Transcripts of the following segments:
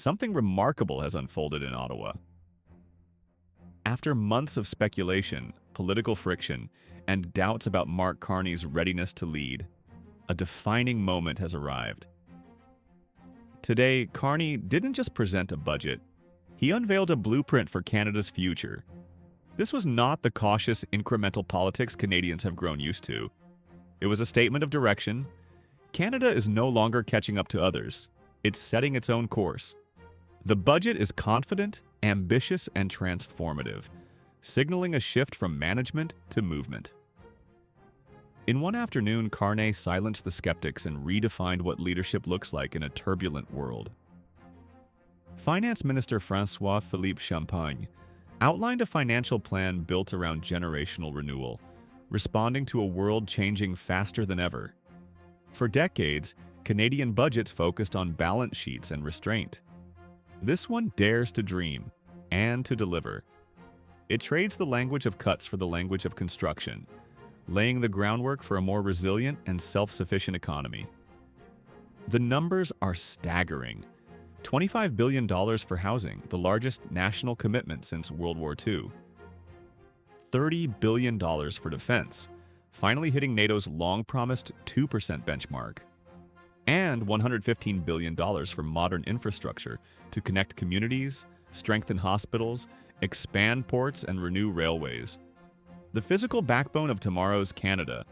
something remarkable has unfolded in Ottawa. After months of speculation, political friction, and doubts about Mark Carney's readiness to lead, a defining moment has arrived. Today, Carney didn't just present a budget, he unveiled a blueprint for Canada's future. This was not the cautious, incremental politics Canadians have grown used to. It was a statement of direction. Canada is no longer catching up to others. It's setting its own course. The budget is confident, ambitious, and transformative, signaling a shift from management to movement. In one afternoon, Carney silenced the skeptics and redefined what leadership looks like in a turbulent world. Finance Minister François-Philippe Champagne outlined a financial plan built around generational renewal, responding to a world changing faster than ever. For decades, Canadian budgets focused on balance sheets and restraint. This one dares to dream and to deliver. It trades the language of cuts for the language of construction, laying the groundwork for a more resilient and self-sufficient economy. The numbers are staggering. $25 billion for housing, the largest national commitment since World War II. $30 billion for defense, finally hitting NATO's long-promised 2% benchmark. And $115 billion for modern infrastructure to connect communities, strengthen hospitals, expand ports, and renew railways. The physical backbone of tomorrow's Canada.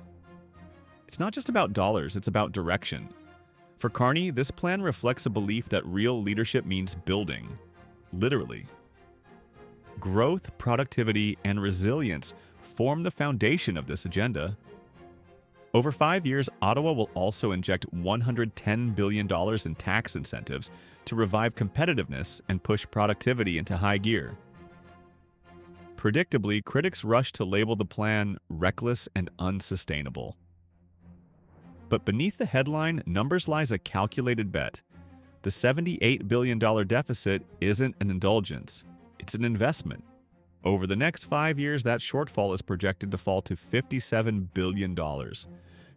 It's not just about dollars, it's about direction. For Carney, this plan reflects a belief that real leadership means building, literally. Growth, productivity, and resilience form the foundation of this agenda. Over 5 years, Ottawa will also inject $110 billion in tax incentives to revive competitiveness and push productivity into high gear. Predictably, critics rush to label the plan reckless and unsustainable. But beneath the headline numbers lies a calculated bet. The $78 billion deficit isn't an indulgence, it's an investment. Over the next 5 years, that shortfall is projected to fall to $57 billion,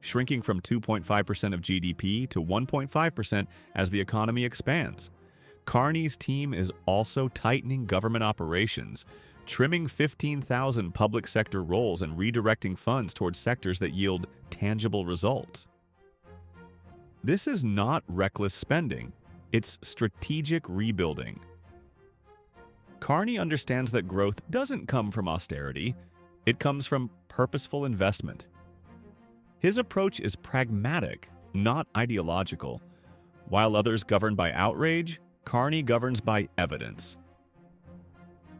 shrinking from 2.5% of GDP to 1.5% as the economy expands. Carney's team is also tightening government operations, trimming 15,000 public sector roles and redirecting funds towards sectors that yield tangible results. This is not reckless spending, it's strategic rebuilding. Carney understands that growth doesn't come from austerity, it comes from purposeful investment. His approach is pragmatic, not ideological. While others govern by outrage, Carney governs by evidence.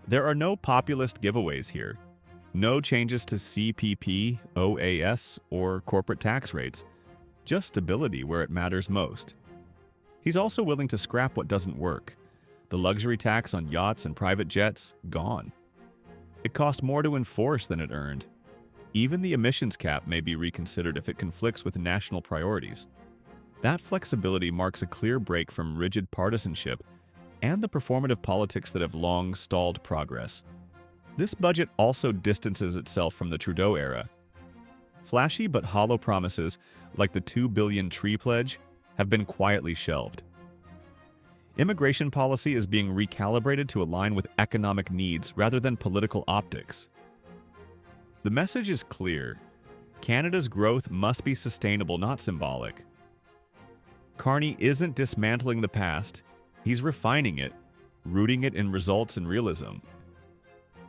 There are no populist giveaways here. No changes to CPP, OAS, or corporate tax rates. Just stability where it matters most. He's also willing to scrap what doesn't work. The luxury tax on yachts and private jets, gone. It cost more to enforce than it earned. Even the emissions cap may be reconsidered if it conflicts with national priorities. That flexibility marks a clear break from rigid partisanship and the performative politics that have long stalled progress. This budget also distances itself from the Trudeau era. Flashy but hollow promises, like the $2 billion tree pledge, have been quietly shelved. Immigration policy is being recalibrated to align with economic needs rather than political optics. The message is clear. Canada's growth must be sustainable, not symbolic. Carney isn't dismantling the past, he's refining it, rooting it in results and realism.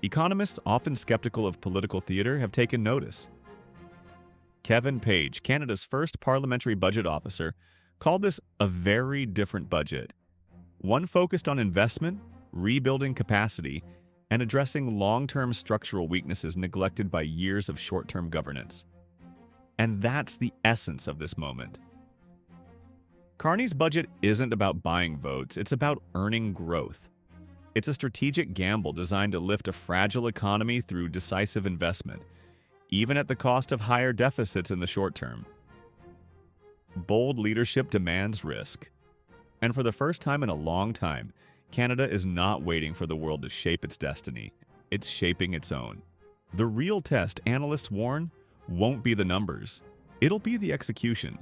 Economists, often skeptical of political theater, have taken notice. Kevin Page, Canada's first parliamentary budget officer, called this a very different budget. One focused on investment, rebuilding capacity, and addressing long-term structural weaknesses neglected by years of short-term governance. And that's the essence of this moment. Carney's budget isn't about buying votes, it's about earning growth. It's a strategic gamble designed to lift a fragile economy through decisive investment, even at the cost of higher deficits in the short term. Bold leadership demands risk. And for the first time in a long time, Canada is not waiting for the world to shape its destiny. It's shaping its own. The real test, analysts warn, won't be the numbers. It'll be the execution.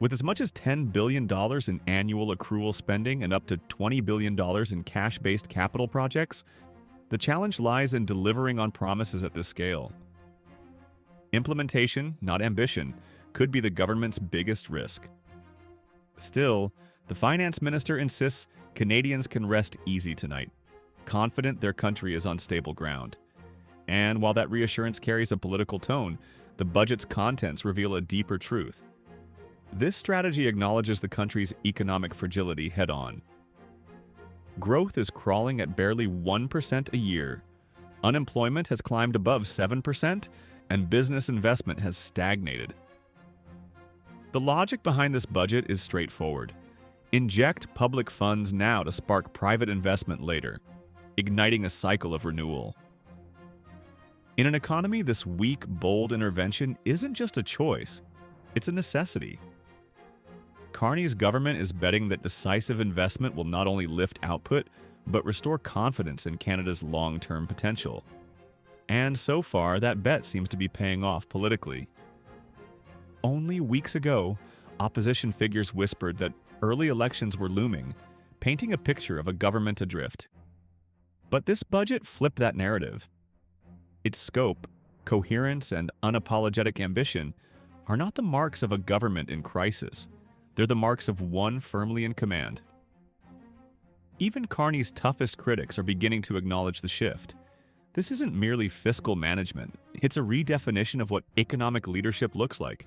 With as much as $10 billion in annual accrual spending and up to $20 billion in cash-based capital projects, the challenge lies in delivering on promises at this scale. Implementation, not ambition, could be the government's biggest risk. Still, the finance minister insists Canadians can rest easy tonight, confident their country is on stable ground. And while that reassurance carries a political tone, the budget's contents reveal a deeper truth. This strategy acknowledges the country's economic fragility head-on. Growth is crawling at barely 1% a year. Unemployment has climbed above 7%, and business investment has stagnated. The logic behind this budget is straightforward. Inject public funds now to spark private investment later, igniting a cycle of renewal. In an economy this weak, bold intervention isn't just a choice, it's a necessity. Carney's government is betting that decisive investment will not only lift output, but restore confidence in Canada's long-term potential. And so far, that bet seems to be paying off politically. Only weeks ago, opposition figures whispered that early elections were looming, painting a picture of a government adrift. But this budget flipped that narrative. Its scope, coherence, and unapologetic ambition are not the marks of a government in crisis. They're the marks of one firmly in command. Even Carney's toughest critics are beginning to acknowledge the shift. This isn't merely fiscal management, it's a redefinition of what economic leadership looks like.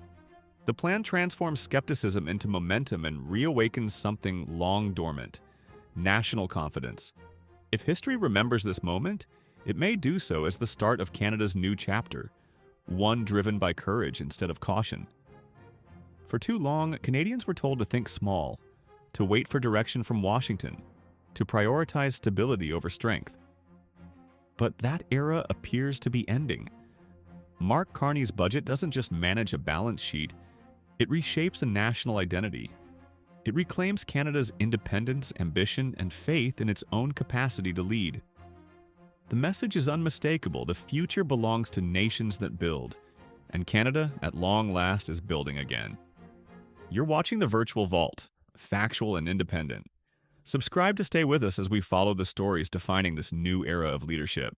The plan transforms skepticism into momentum and reawakens something long dormant: national confidence. If history remembers this moment, it may do so as the start of Canada's new chapter, one driven by courage instead of caution. For too long, Canadians were told to think small, to wait for direction from Washington, to prioritize stability over strength. But that era appears to be ending. Mark Carney's budget doesn't just manage a balance sheet, it reshapes a national identity. It reclaims Canada's independence, ambition, and faith in its own capacity to lead. The message is unmistakable: the future belongs to nations that build, and Canada, at long last, is building again. You're watching The Virtual Vault, factual and independent. Subscribe to stay with us as we follow the stories defining this new era of leadership.